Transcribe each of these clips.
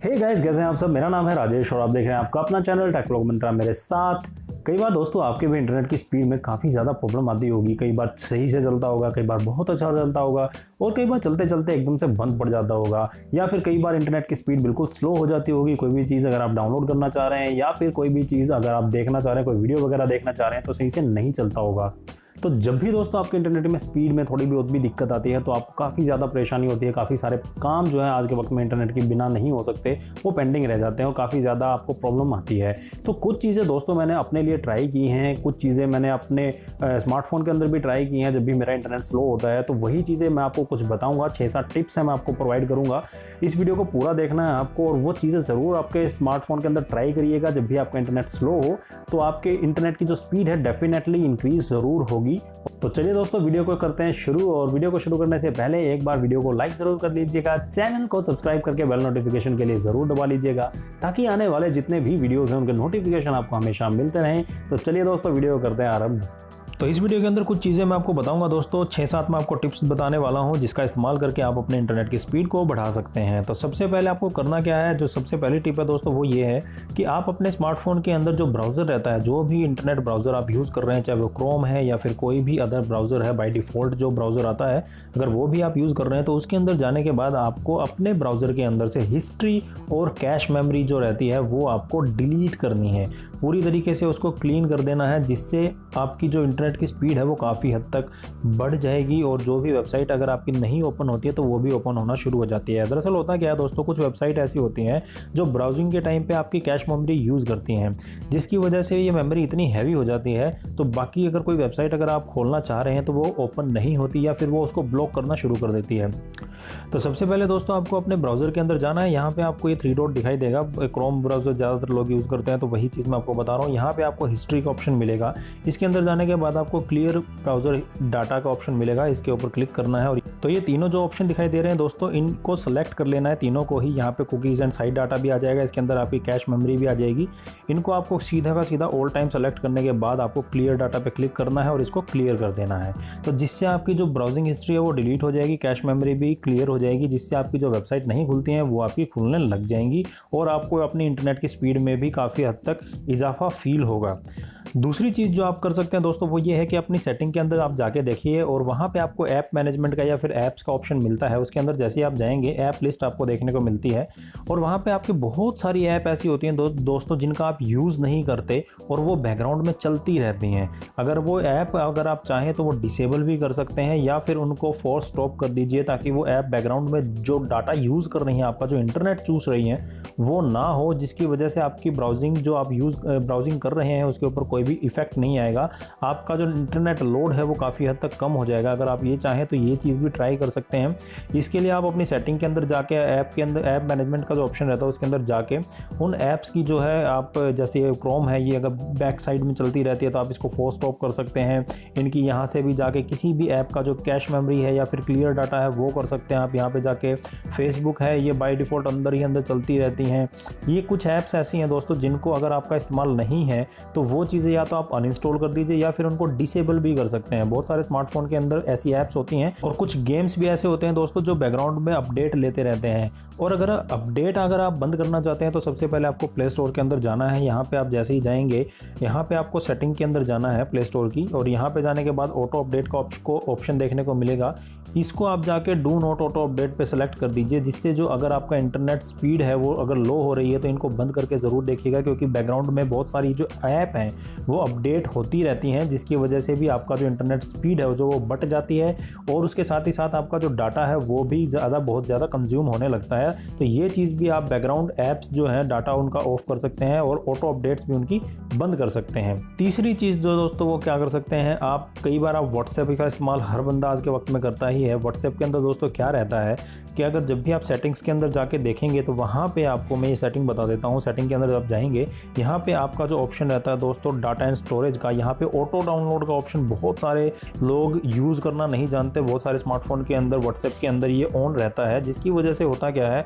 Hey guys, कैसे हैं आप सब। मेरा नाम है राजेश और आप देख रहे हैं आपका अपना चैनल टेक व्लॉग मंत्रा मेरे साथ। कई बार दोस्तों आपके भी इंटरनेट की स्पीड में काफ़ी ज़्यादा प्रॉब्लम आती होगी। कई बार सही से चलता होगा, कई बार बहुत अच्छा चलता होगा और कई बार चलते चलते एकदम से बंद पड़ जाता होगा, या फिर कई बार इंटरनेट की स्पीड बिल्कुल स्लो हो जाती होगी। कोई भी चीज़ अगर आप डाउनलोड करना चाह रहे हैं या फिर कोई भी चीज़ अगर आप देखना चाह रहे हैं, कोई वीडियो वगैरह देखना चाह रहे हैं तो सही से नहीं चलता होगा। तो जब भी दोस्तों आपके इंटरनेट में स्पीड में थोड़ी बहुत भी दिक्कत आती है तो आपको काफ़ी ज़्यादा परेशानी होती है। काफ़ी सारे काम जो है आज के वक्त में इंटरनेट के बिना नहीं हो सकते, वो पेंडिंग रह जाते हैं और काफ़ी ज़्यादा आपको प्रॉब्लम आती है। तो कुछ चीज़ें दोस्तों मैंने अपने लिए ट्राई की हैं, कुछ चीज़ें मैंने अपने स्मार्टफोन के अंदर भी ट्राई की हैं। जब भी मेरा इंटरनेट स्लो होता है तो वही चीज़ें मैं आपको कुछ बताऊँगा, 6-7 टिप्स हैं मैं आपको प्रोवाइड करूँगा। इस वीडियो को पूरा देखना है आपको और वो चीज़ें ज़रूर आपके स्मार्टफोन के अंदर ट्राई करिएगा। जब भी आपका इंटरनेट स्लो हो तो आपके इंटरनेट की जो स्पीड है डेफिनेटली इंक्रीज ज़रूर होगी। तो चलिए दोस्तों वीडियो को करते हैं शुरू, और वीडियो को शुरू करने से पहले एक बार वीडियो को लाइक ज़रूर कर लीजिएगा। चैनल को सब्सक्राइब करके बेल नोटिफिकेशन के लिए ज़रूर दबा लीजिएगा ताकि आने वाले जितने भी वीडियोज़ हैं उनके नोटिफिकेशन आपको हमेशा मिलते रहें। तो चलिए दोस्तों वीडियो को करते हैं आरंभ। तो इस वीडियो के अंदर कुछ चीज़ें मैं आपको बताऊंगा दोस्तों, 6-7 मैं आपको टिप्स बताने वाला हूं जिसका इस्तेमाल करके आप अपने इंटरनेट की स्पीड को बढ़ा सकते हैं। तो सबसे पहले आपको करना क्या है, जो सबसे पहली टिप है दोस्तों वो ये है कि आप अपने स्मार्टफोन के अंदर जो ब्राउज़र रहता है, जो भी इंटरनेट ब्राउज़र आप यूज़ कर रहे हैं, चाहे वो क्रोम है या फिर कोई भी अदर ब्राउज़र है, बाय डिफ़ॉल्ट जो ब्राउज़र आता है अगर वो भी आप यूज़ कर रहे हैं तो उसके अंदर जाने के बाद आपको अपने ब्राउज़र के अंदर से हिस्ट्री और कैश मेमोरी जो रहती है वो आपको डिलीट करनी है। पूरी तरीके से उसको क्लीन कर देना है, जिससे आपकी जो इंटरनेट की स्पीड है वो काफ़ी हद तक बढ़ जाएगी और जो भी वेबसाइट अगर आपकी नहीं ओपन होती है तो वो भी ओपन होना शुरू हो जाती है। दरअसल होता क्या है दोस्तों, कुछ वेबसाइट ऐसी होती हैं जो ब्राउजिंग के टाइम पे आपकी कैश मेमोरी यूज़ करती हैं, जिसकी वजह से ये मेमोरी इतनी हैवी हो जाती है तो बाकी अगर कोई वेबसाइट अगर आप खोलना चाह रहे हैं तो वो ओपन नहीं होती या फिर वो उसको ब्लॉक करना शुरू कर देती है। तो सबसे पहले दोस्तों आपको अपने ब्राउज़र के अंदर जाना है। यहाँ पे आपको ये 3 डॉट दिखाई देगा, क्रोम ब्राउज़र ज़्यादातर लोग यूज़ करते हैं तो वही चीज़ मैं आपको बता रहा हूँ। यहाँ पे आपको हिस्ट्री का ऑप्शन मिलेगा, इसके अंदर जाने के बाद आपको क्लियर ब्राउज़र डाटा का ऑप्शन मिलेगा, इसके ऊपर क्लिक करना है। और तो ये तीनों जो ऑप्शन दिखाई दे रहे हैं दोस्तों, इनको सेलेक्ट कर लेना है तीनों को ही। यहाँ पे कुकीज़ एंड साइड डाटा भी आ जाएगा, इसके अंदर आपकी कैश मेमोरी भी आ जाएगी। इनको आपको सीधा का सीधा ऑल टाइम सेलेक्ट करने के बाद आपको क्लियर डाटा पे क्लिक करना है और इसको क्लियर कर देना है। तो जिससे आपकी जो ब्राउजिंग हिस्ट्री है वो डिलीट हो जाएगी, कैश मेमोरी भी क्लियर हो जाएगी, जिससे आपकी जो वेबसाइट नहीं खुलती हैं वो आपकी खुलने लग जाएंगी और आपको अपनी इंटरनेट की स्पीड में भी काफ़ी हद तक इजाफा फील होगा। दूसरी चीज़ जो आप कर सकते हैं दोस्तों वो ये है कि अपनी सेटिंग के अंदर आप जाके देखिए और वहाँ पे आपको ऐप मैनेजमेंट का या फिर ऐप्स का ऑप्शन मिलता है। उसके अंदर जैसे आप जाएंगे ऐप लिस्ट आपको देखने को मिलती है और वहाँ पे आपकी बहुत सारी ऐप ऐसी होती हैं दोस्तों जिनका आप यूज़ नहीं करते और वो बैकग्राउंड में चलती रहती हैं। अगर वो ऐप अगर आप चाहें तो वो डिसेबल भी कर सकते हैं या फिर उनको फोर्स स्टॉप कर दीजिए ताकि वो ऐप बैकग्राउंड में जो डाटा यूज़ कर रही हैं, आपका जो इंटरनेट चूस रही हैं वो ना हो, जिसकी वजह से आपकी ब्राउजिंग जो आप ब्राउजिंग कर रहे हैं उसके ऊपर कोई भी इफेक्ट नहीं आएगा। आपका जो इंटरनेट लोड है वो काफ़ी हद तक कम हो जाएगा। अगर आप ये चाहें तो ये चीज़ भी ट्राई कर सकते हैं। इसके लिए आप अपनी सेटिंग के अंदर जाके ऐप के अंदर ऐप मैनेजमेंट का जो ऑप्शन रहता है उसके अंदर जाके उन ऐप्स की जो है आप जैसे क्रोम है ये अगर बैक साइड में चलती रहती है तो आप इसको फोर्स स्टॉप कर सकते हैं। इनकी यहाँ से भी जाके किसी भी ऐप का जो कैश मेमोरी है या फिर क्लियर डाटा है वो कर सकते हैं आप। यहाँ पे जाके फेसबुक है ये बाय डिफ़ॉल्ट अंदर ही अंदर चलती रहती हैं। ये कुछ ऐप्स ऐसी हैं दोस्तों जिनको अगर आपका इस्तेमाल नहीं है तो वो चीज़ें या तो आप अनइंस्टॉल कर दीजिए या फिर उनको डिसेबल भी कर सकते हैं। बहुत सारे स्मार्टफोन के अंदर ऐसी ऐप्स होती हैं और कुछ गेम्स भी ऐसे होते हैं दोस्तों जो बैकग्राउंड में अपडेट लेते रहते हैं। और अगर अपडेट अगर आप बंद करना चाहते हैं तो सबसे पहले आपको प्ले स्टोर के अंदर जाना है। यहाँ पे आप जैसे ही जाएंगे यहाँ पे आपको सेटिंग के अंदर जाना है प्ले स्टोर की, और यहाँ पे जाने के बाद ऑटो अपडेट का ऑप्शन देखने को मिलेगा। इसको आप जाके डू नॉट ऑटो अपडेट पे सेलेक्ट कर दीजिए, जिससे जो अगर आपका इंटरनेट स्पीड है वो अगर लो हो रही है तो इनको बंद करके ज़रूर देखिएगा, क्योंकि बैकग्राउंड में बहुत सारी जो ऐप हैं वो अपडेट होती रहती हैं, जिसकी वजह से भी आपका जो इंटरनेट स्पीड है जो वो बढ़ जाती है और उसके साथ ही साथ आपका जो डाटा है वो भी बहुत ज़्यादा कंज्यूम होने लगता है। तो ये चीज़ भी आप बैकग्राउंड ऐप्स जो हैं डाटा उनका ऑफ कर सकते हैं और ऑटो अपडेट्स भी उनकी बंद कर सकते हैं। तीसरी चीज़ जो दोस्तों वो क्या कर सकते हैं, आप कई बार आप व्हाट्सएप का इस्तेमाल हर बंदा आज के वक्त में करता ही है। व्हाट्सएप के अंदर दोस्तों क्या रहता है कि अगर जब भी आप सेटिंग्स के अंदर जाके देखेंगे तो वहाँ पे आपको मैं ये सेटिंग बता देता हूँ। सेटिंग के अंदर जब जाएंगे यहाँ पे आपका जो ऑप्शन रहता है दोस्तों डाटा एंड स्टोरेज का, यहाँ पे ऑटो डाउनलोड का ऑप्शन बहुत सारे लोग यूज़ करना नहीं जानते। बहुत सारे स्मार्टफोन के अंदर, व्हाट्सएप के अंदर ये ऑन रहता है, जिसकी वजह से होता क्या है,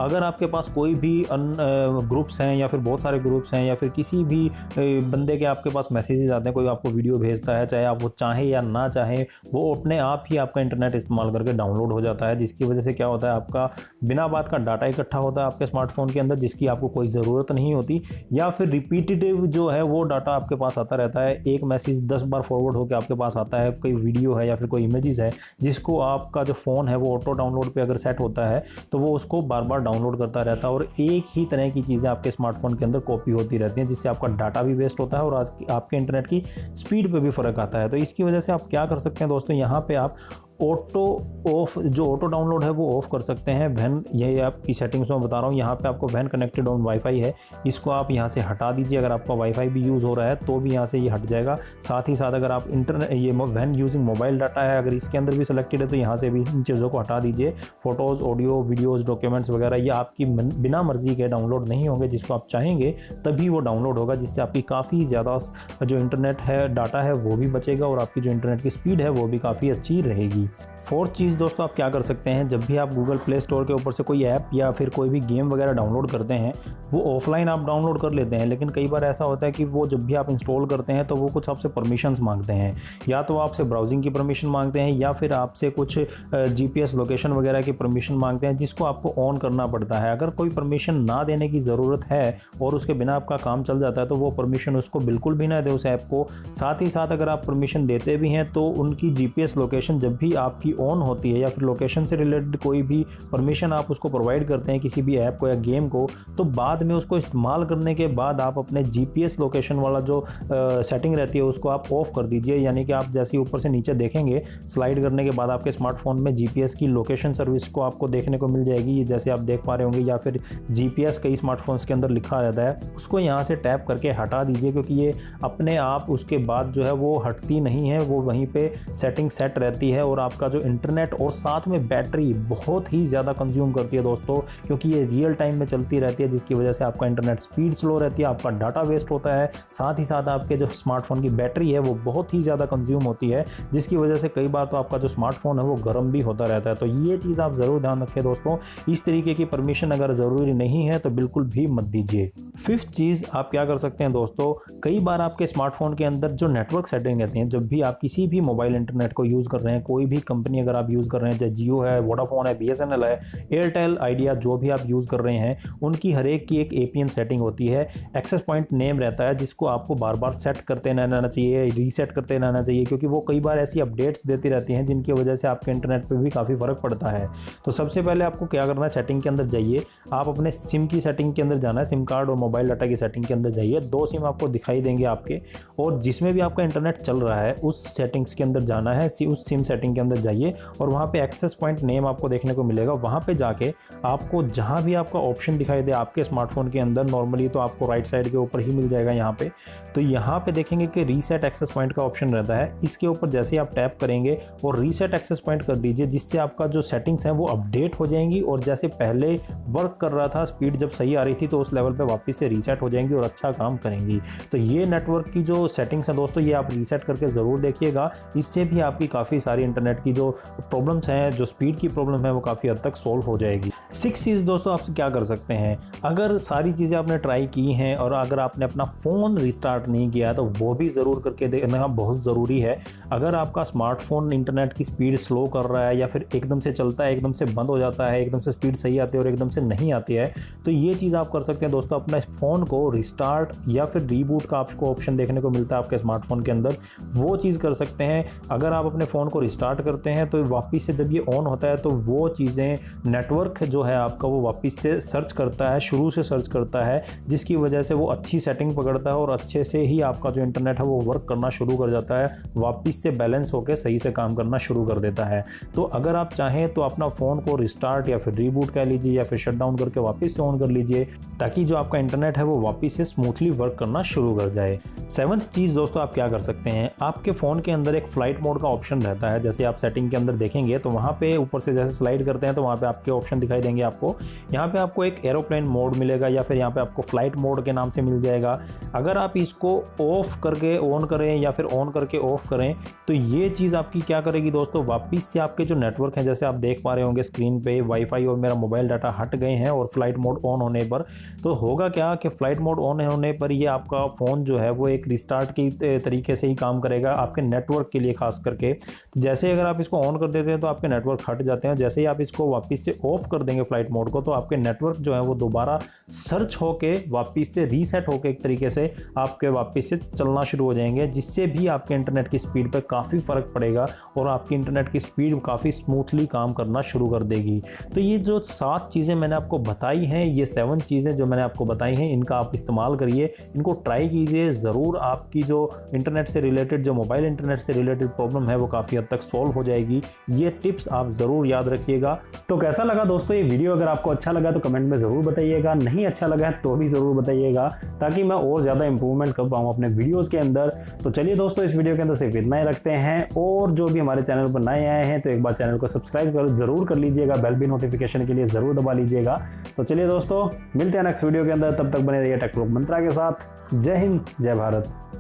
अगर आपके पास कोई भी ग्रुप्स हैं या फिर बहुत सारे ग्रुप्स हैं या फिर किसी भी बंदे के आपके पास मैसेजेस आते हैं, कोई आपको वीडियो भेजता है, चाहे आप वो चाहें या ना चाहें, वो अपने आप ही आपका इंटरनेट इस्तेमाल करके डाउनलोड हो जाता है, जिसकी वजह से क्या होता है, आपका बिना बात का डाटा इकट्ठा होता है आपके स्मार्टफोन के अंदर, जिसकी आपको कोई ज़रूरत नहीं होती, या फिर रिपीटेटिव जो है वो डाटा आपके पास आता रहता है। एक मैसेज 10 बार फॉरवर्ड होकर आपके पास आता है, कोई वीडियो है या फिर कोई इमेजेस है, जिसको आपका जो फ़ोन है वो ऑटो डाउनलोड पे अगर सेट होता है तो वो उसको बार बार डाउनलोड करता रहता है, और एक ही तरह की चीज़ें आपके स्मार्टफोन के अंदर कॉपी होती रहती हैं, जिससे आपका डाटा भी वेस्ट होता है और आपके इंटरनेट की स्पीड पे भी फ़र्क आता है। तो इसकी वजह से आप क्या कर सकते हैं दोस्तों, यहाँ पे आप ऑटो ऑफ, जो ऑटो डाउनलोड है वो ऑफ कर सकते हैं। वैन, ये आपकी सेटिंग्स में बता रहा हूँ, यहाँ पे आपको वैन कनेक्टेड ऑन वाईफाई है, इसको आप यहाँ से हटा दीजिए। अगर आपका वाईफाई भी यूज़ हो रहा है तो भी यहाँ से ये हट जाएगा। साथ ही साथ अगर आप इंटरनेट, ये वैन यूजिंग मोबाइल डाटा है, अगर इसके अंदर भी सिलेक्टेड है तो यहाँ से भी इन चीज़ों को हटा दीजिए। फोटोज़, ऑडियो, वीडियोज़, डॉक्यूमेंट्स वगैरह ये आपकी बिना मर्जी के डाउनलोड नहीं होंगे, जिसको आप चाहेंगे तभी वो डाउनलोड होगा, जिससे आपकी काफ़ी ज़्यादा जो इंटरनेट है, डाटा है वो भी बचेगा और आपकी जो इंटरनेट की स्पीड है वो भी काफ़ी अच्छी रहेगी। फोर्थ चीज़ दोस्तों, आप क्या कर सकते हैं, जब भी आप गूगल प्ले स्टोर के ऊपर से कोई ऐप या फिर कोई भी गेम वगैरह डाउनलोड करते हैं, वो ऑफलाइन आप डाउनलोड कर लेते हैं, लेकिन कई बार ऐसा होता है कि वो जब भी आप इंस्टॉल करते हैं तो वो कुछ आपसे परमिशंस मांगते हैं, या तो आपसे ब्राउजिंग की परमिशन मांगते हैं या फिर आपसे कुछ GPS लोकेशन वगैरह की परमिशन मांगते हैं, जिसको आपको ऑन करना पड़ता है। अगर कोई परमिशन ना देने की ज़रूरत है और उसके बिना आपका काम चल जाता है तो वो परमिशन उसको बिल्कुल भी ना दे उस ऐप को। साथ ही साथ अगर आप परमिशन देते भी हैं तो उनकी GPS लोकेशन जब भी आपकी ऑन होती है या फिर लोकेशन से रिलेटेड कोई भी परमिशन आप उसको प्रोवाइड करते हैं किसी भी ऐप को या गेम को, तो बाद में उसको इस्तेमाल करने के बाद आप अपने GPS लोकेशन वाला जो सेटिंग रहती है उसको आप ऑफ कर दीजिए। यानी कि आप जैसे ही ऊपर से नीचे देखेंगे, स्लाइड करने के बाद आपके स्मार्टफोन में GPS की लोकेशन सर्विस को आपको देखने को मिल जाएगी, ये जैसे आप देख पा रहे होंगे, या फिर GPS कई स्मार्टफोन्स के अंदर लिखा रहता है, उसको यहाँ से टैप करके हटा दीजिए, क्योंकि ये अपने आप उसके बाद जो है वो हटती नहीं है, वो वहीं पे सेटिंग सेट रहती है और आपका जो इंटरनेट और साथ में बैटरी बहुत ही ज़्यादा कंज्यूम करती है दोस्तों, क्योंकि ये रियल टाइम में चलती रहती है, जिसकी वजह से आपका इंटरनेट स्पीड स्लो रहती है, आपका डाटा वेस्ट होता है। साथ ही साथ आपके जो स्मार्टफोन की बैटरी है वो बहुत ही ज़्यादा कंज्यूम होती है, जिसकी वजह से कई बार तो आपका जो स्मार्टफोन है वो गर्म भी होता रहता है। तो ये चीज़ आप ज़रूर ध्यान रखें दोस्तों, इस तरीके की परमिशन अगर ज़रूरी नहीं है तो बिल्कुल भी मत दीजिए। फिफ्थ चीज़ आप क्या कर सकते हैं दोस्तों, कई बार आपके स्मार्टफोन के अंदर जो नेटवर्क सेटिंग रहती हैं, जब भी आप किसी भी मोबाइल इंटरनेट को यूज़ कर रहे हैं, कोई भी कंपनी अगर आप यूज़ कर रहे हैं, चाहे जियो है, वोडाफोन है, BSNL है, एयरटेल, आइडिया, जो भी आप यूज़ कर रहे हैं, उनकी हर एक की एक APN सेटिंग होती है, एक्सेस पॉइंट नेम रहता है, जिसको आपको बार बार सेट करते रहना चाहिए, रीसेट करते रहना चाहिए, क्योंकि वो कई बार ऐसी अपडेट्स देती रहती हैं जिनकी वजह से आपके इंटरनेट पर भी काफ़ी फ़र्क पड़ता है। तो सबसे पहले आपको क्या करना है, सेटिंग के अंदर जाइए, आप अपने सिम की सेटिंग के अंदर जाना है, सिम कार्ड और मोबाइल डाटा की सेटिंग के अंदर जाइए, 2 सिम आपको दिखाई देंगे आपके, और जिसमें भी आपका इंटरनेट चल रहा है उस सेटिंग्स के अंदर जाना है, उस सिम सेटिंग के अंदर जाइए और वहाँ पे एक्सेस पॉइंट नेम आपको देखने को मिलेगा। वहाँ पे जाके आपको जहाँ भी आपका ऑप्शन दिखाई दे आपके स्मार्टफोन के अंदर, नॉर्मली तो आपको राइट साइड के ऊपर ही मिल जाएगा यहाँ पे, तो यहाँ पे देखेंगे कि रीसेट एक्सेस पॉइंट का ऑप्शन रहता है, इसके ऊपर जैसे ही आप टैप करेंगे और रीसेट एक्सेस पॉइंट कर दीजिए, जिससे आपका जो सेटिंग्स हैं वो अपडेट हो जाएंगी और जैसे पहले वर्क कर रहा था, स्पीड जब सही आ रही थी तो उस लेवल पे वापस से रीसेट हो जाएंगी और अच्छा काम करेंगी। तो ये नेटवर्क की जो सेटिंग्स है दोस्तों, ये आप रीसेट करके ज़रूर देखिएगा, इससे भी आपकी काफ़ी सारी इंटरनेट की जो प्रॉब्लम्स हैं, जो स्पीड की प्रॉब्लम है, वो काफ़ी हद तक सोल्व हो जाएगी। 6 चीज़ दोस्तों आप क्या कर सकते हैं, अगर सारी चीज़ें आपने ट्राई की हैं और अगर आपने अपना फ़ोन रिस्टार्ट नहीं किया तो वो भी ज़रूर करके देखना बहुत ज़रूरी है। अगर आपका स्मार्टफोन इंटरनेट की स्पीड स्लो कर रहा है या फिर एकदम से चलता है, एकदम से बंद हो जाता है, एकदम से स्पीड सही आती है और एकदम से नहीं आती है, तो ये चीज़ आप कर सकते हैं दोस्तों, अपना फ़ोन को रिस्टार्ट या फिर रीबूट का आपको ऑप्शन देखने को मिलता है आपके स्मार्टफोन के अंदर, वो चीज़ कर सकते हैं। अगर आप अपने फ़ोन को रिस्टार्ट करते हैं तो वापस से जब ये ऑन होता है तो वो चीज़ें, नेटवर्क जो है आपका वो वापस से सर्च करता है, शुरू से सर्च करता है, जिसकी वजह से वो अच्छी सेटिंग पकड़ता है और अच्छे से ही आपका जो इंटरनेट है वो वर्क करना शुरू कर जाता है, वापस से बैलेंस होकर सही से काम करना शुरू कर देता है। तो अगर आप चाहें तो अपना फ़ोन को रिस्टार्ट या फिर रीबूट कह लीजिए या फिर शट डाउन करके वापस से ऑन कर लीजिए, ताकि जो आपका इंटरनेट है वो वापस से स्मूथली वर्क करना शुरू कर जाए। 7th चीज़ दोस्तों आप क्या कर सकते हैं, आपके फ़ोन के अंदर एक फ़्लाइट मोड का ऑप्शन रहता है, जैसे आप सेटिंग के अंदर देखेंगे तो वहाँ पे ऊपर से जैसे स्लाइड करते हैं तो वहाँ पे आपके ऑप्शन दिखाई देंगे आपको। यहाँ पे आपको एक एरोप्लेन मोड मिलेगा या फिर यहाँ पे आपको फ्लाइट मोड के नाम से मिल जाएगा। अगर आप इसको ऑफ करके ऑन करें या फिर ऑन करके ऑफ करें तो ये चीज़ आपकी क्या करेगी दोस्तों, वापस से आपके जो नेटवर्क हैं, जैसे आप देख पा रहे होंगे स्क्रीन पे वाईफाई और मेरा मोबाइल डाटा हट गए हैं और फ्लाइट मोड ऑन होने पर तो होगा क्या कि फ्लाइट मोड ऑन होने पर ये आपका फ़ोन जो है वो एक रिस्टार्ट की तरीके से ही काम करेगा आपके नेटवर्क के लिए खास करके। तो जैसे अगर आप इसको ऑन कर देते हैं तो आपके नेटवर्क हट जाते हैं, जैसे ही आप इसको वापस से ऑफ कर देंगे फ्लाइट मोड को तो आपके नेटवर्क जो है वो दोबारा सर्च होके वापस से रीसेट होके एक तरीके से आपके वापस से चलना शुरू हो जाएंगे, जिससे भी आपके इंटरनेट की स्पीड पर काफ़ी फ़र्क पड़ेगा और आपकी इंटरनेट की स्पीड काफ़ी स्मूथली काम करना शुरू कर देगी। तो ये जो 7 चीज़ें मैंने आपको बताई हैं, ये 7 चीज़ें जो मैंने आपको बताई हैं, इनका आप इस्तेमाल करिए, इनको ट्राई कीजिए। ज़रूर आपकी जो इंटरनेट से रिलेटेड, जो मोबाइल इंटरनेट से रिलेटेड प्रॉब्लम है वो काफ़ी हद तक सॉल्व हो जाएगी। ये टिप्स आप ज़रूर याद रखिएगा। तो कैसा लगा दोस्तों ये वीडियो? अगर आपको अच्छा लगा तो कमेंट में ज़रूर बताइएगा, नहीं अच्छा लगा है तो भी ज़रूर बताइएगा ताकि मैं और ज़्यादा इंप्रूवमेंट कर पाऊँ अपने वीडियोज़ के अंदर। तो चलिए दोस्तों, इस वीडियो के अंदर सिर्फ इतना ही रखते हैं और जो भी हमारे चैनल पर नए आए हैं तो एक बार चैनल को सब्सक्राइब ज़रूर कर लीजिएगा, बेल भी नोटिफिकेशन के लिए ज़रूर दबा लीजिएगा। तो चलिए दोस्तों, मिलते हैं नेक्स्ट वीडियो के अंदर, तब तक बने रहिए टेक व्लॉग मंत्रा के साथ। जय हिंद, जय भारत।